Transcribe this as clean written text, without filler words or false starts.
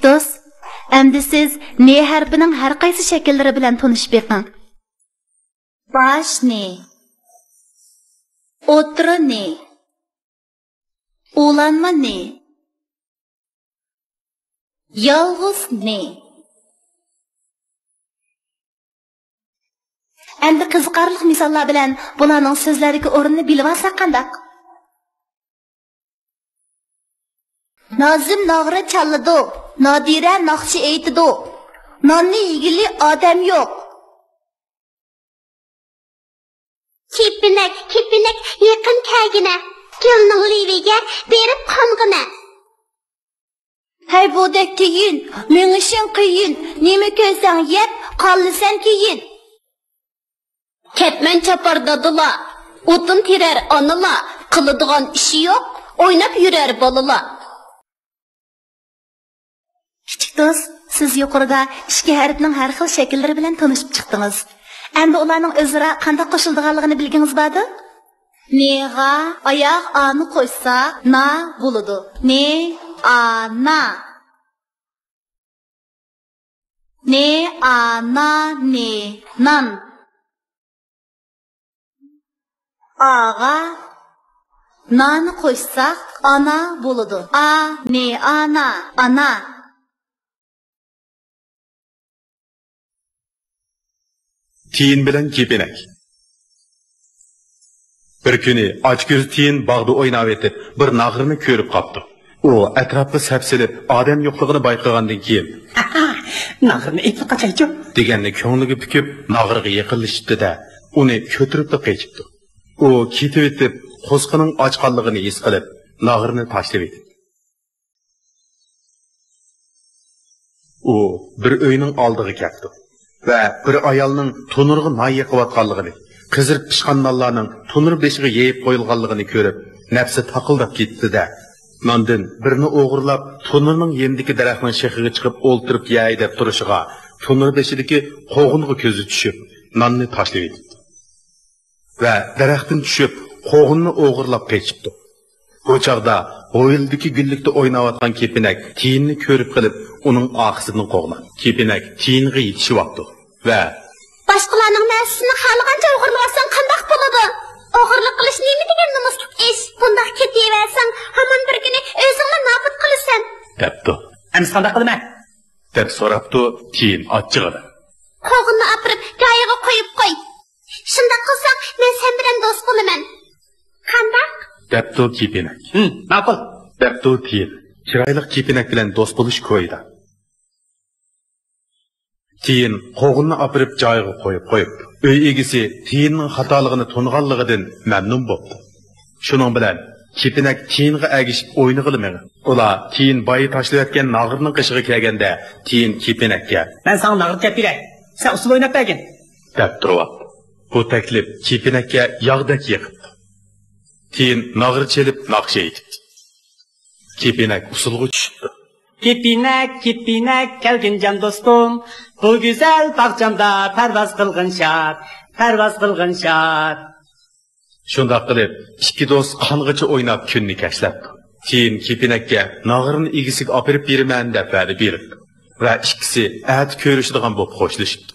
Kichik do'st, endi siz ne harfining har qaysi shakllari bilan tanishib beqing. Bosh ne? O'tiri ne? Ulanma ne? Yolg'iz ne? Endi qiziqarli misollar bilan bularning so'zlaridagi o'rnini bilib olsak qanday? Nazim nog'ra challadi, Nodira naqshi aytidi. Nonni yegili odam yo'q. Kepinak yaqin kelgina, gulning liviga berib qong'ina. Hay budek keyin, mengishing qiyin, nima ko'rsang yeb, qolsan keyin. Ketman chopar dadila, o'tin terar onala, qiladigan ishi yo'q, o'ynab yurar bolalar. Kichik do'st, siz yuqorida ikki harfning har xil shakllari bilan tanishib chiqdingiz. Endi ularning o'zaro qanday qo'shilganligini bilgingiz bormi? Nega oyoq ani qo'ysa, na bo'ladi. Ne, ana. Ne, ana, ne, nan. Ağa nan qo'ysak, ana bo'ladi. A, ne, ana, ana. Tiyin bilan kepinak. Bir kuni ochko'z tiyin bog'da o'ynab etib, bir nag'irni ko'rib qopti. U atrofga sapsilib, odam yo'qligini bayqagandan keyin, "Nag'irni epib qachaychi?" deganni ko'ngliga pukib, nag'irga yaqinlashibdi-da, uni ko'tirib qo'yibdi. U ketib etib, qo'sqining ochqanligini his qilib, nag'irni tashlab etdi. U bir uyning oldiga keldi va bir ayolning tunurga nay yiqayotganligini, qizirib pishgan nonlarning tunur beshiga yeyib qo'yilganligini ko'rib, nafsi taqildab ketdi-da, nondan birini o'g'irlab, tunurning yendiki daraxtning shexiga chiqib o'ltirib yey deb turishiga, tunur beshidagi qo'g'inga ko'zi tushib, nonni tashlab etdi. Va daraxtdan tushib, qo'g'inni o'g'irlab qochibdi. Bu chaqda bo'yildagi gullikda o'ynayotgan kepinak tiyinni ko'rib qilib, uning oqisidan qo'g'lan. Kepinak tiyinga yetishyapti va boshqalarning narsasini xalqancha o'g'irlasan qanday bo'ladi? O'g'irlik qilish nima degan nomuslik ish? Bunday ketaversang, hamon bir kuni o'zingni nobud qilasan. debdi. "Endi qanday qilaman?" deb so'rabdi tiyin ochchig'ida. Qo'g'inni apirib, joyiga qo'yib qo'y. Shunda qilsang, men sen bilan do'st bo'laman. Qanday? debdi kepinak. Ma'qul. debdi tiyin. Chiroyli kepinak bilan do'st bo'lish ko'ydi. Tiyin qo'g'inni apirib joyiga qo'yib, uy egisi tiyinning xatoligini tunganligidan mamnun bo'ldi. Shuning bilan kepinak tiyinga agishib o'ynag'ilmadi. Ular tiyin boyi tashlayotgan nag'irning qishiga kelganda, tiyin kepinakka, "Men sana nag'ir kep beray. Sen usul o'ynab bergin." deb turibdi. Bu taklif kepinakka yog'dak yiqibdi. Tiyin nag'ir chelib naqsh aytibdi. Kepinak usulga tushibdi. Kepinak kelgin jon do'stim, bu go'zal bog'chamda parvoz qilgin shod. Shunda qilib, ikki do'st qong'icha o'ynab kunni kashlabdi. Keyin kepinakka nag'irni egisiga olib berib beraman deb va'da berdi va ikkisi at ko'rishadigan bo'lib xo'shlashibdi.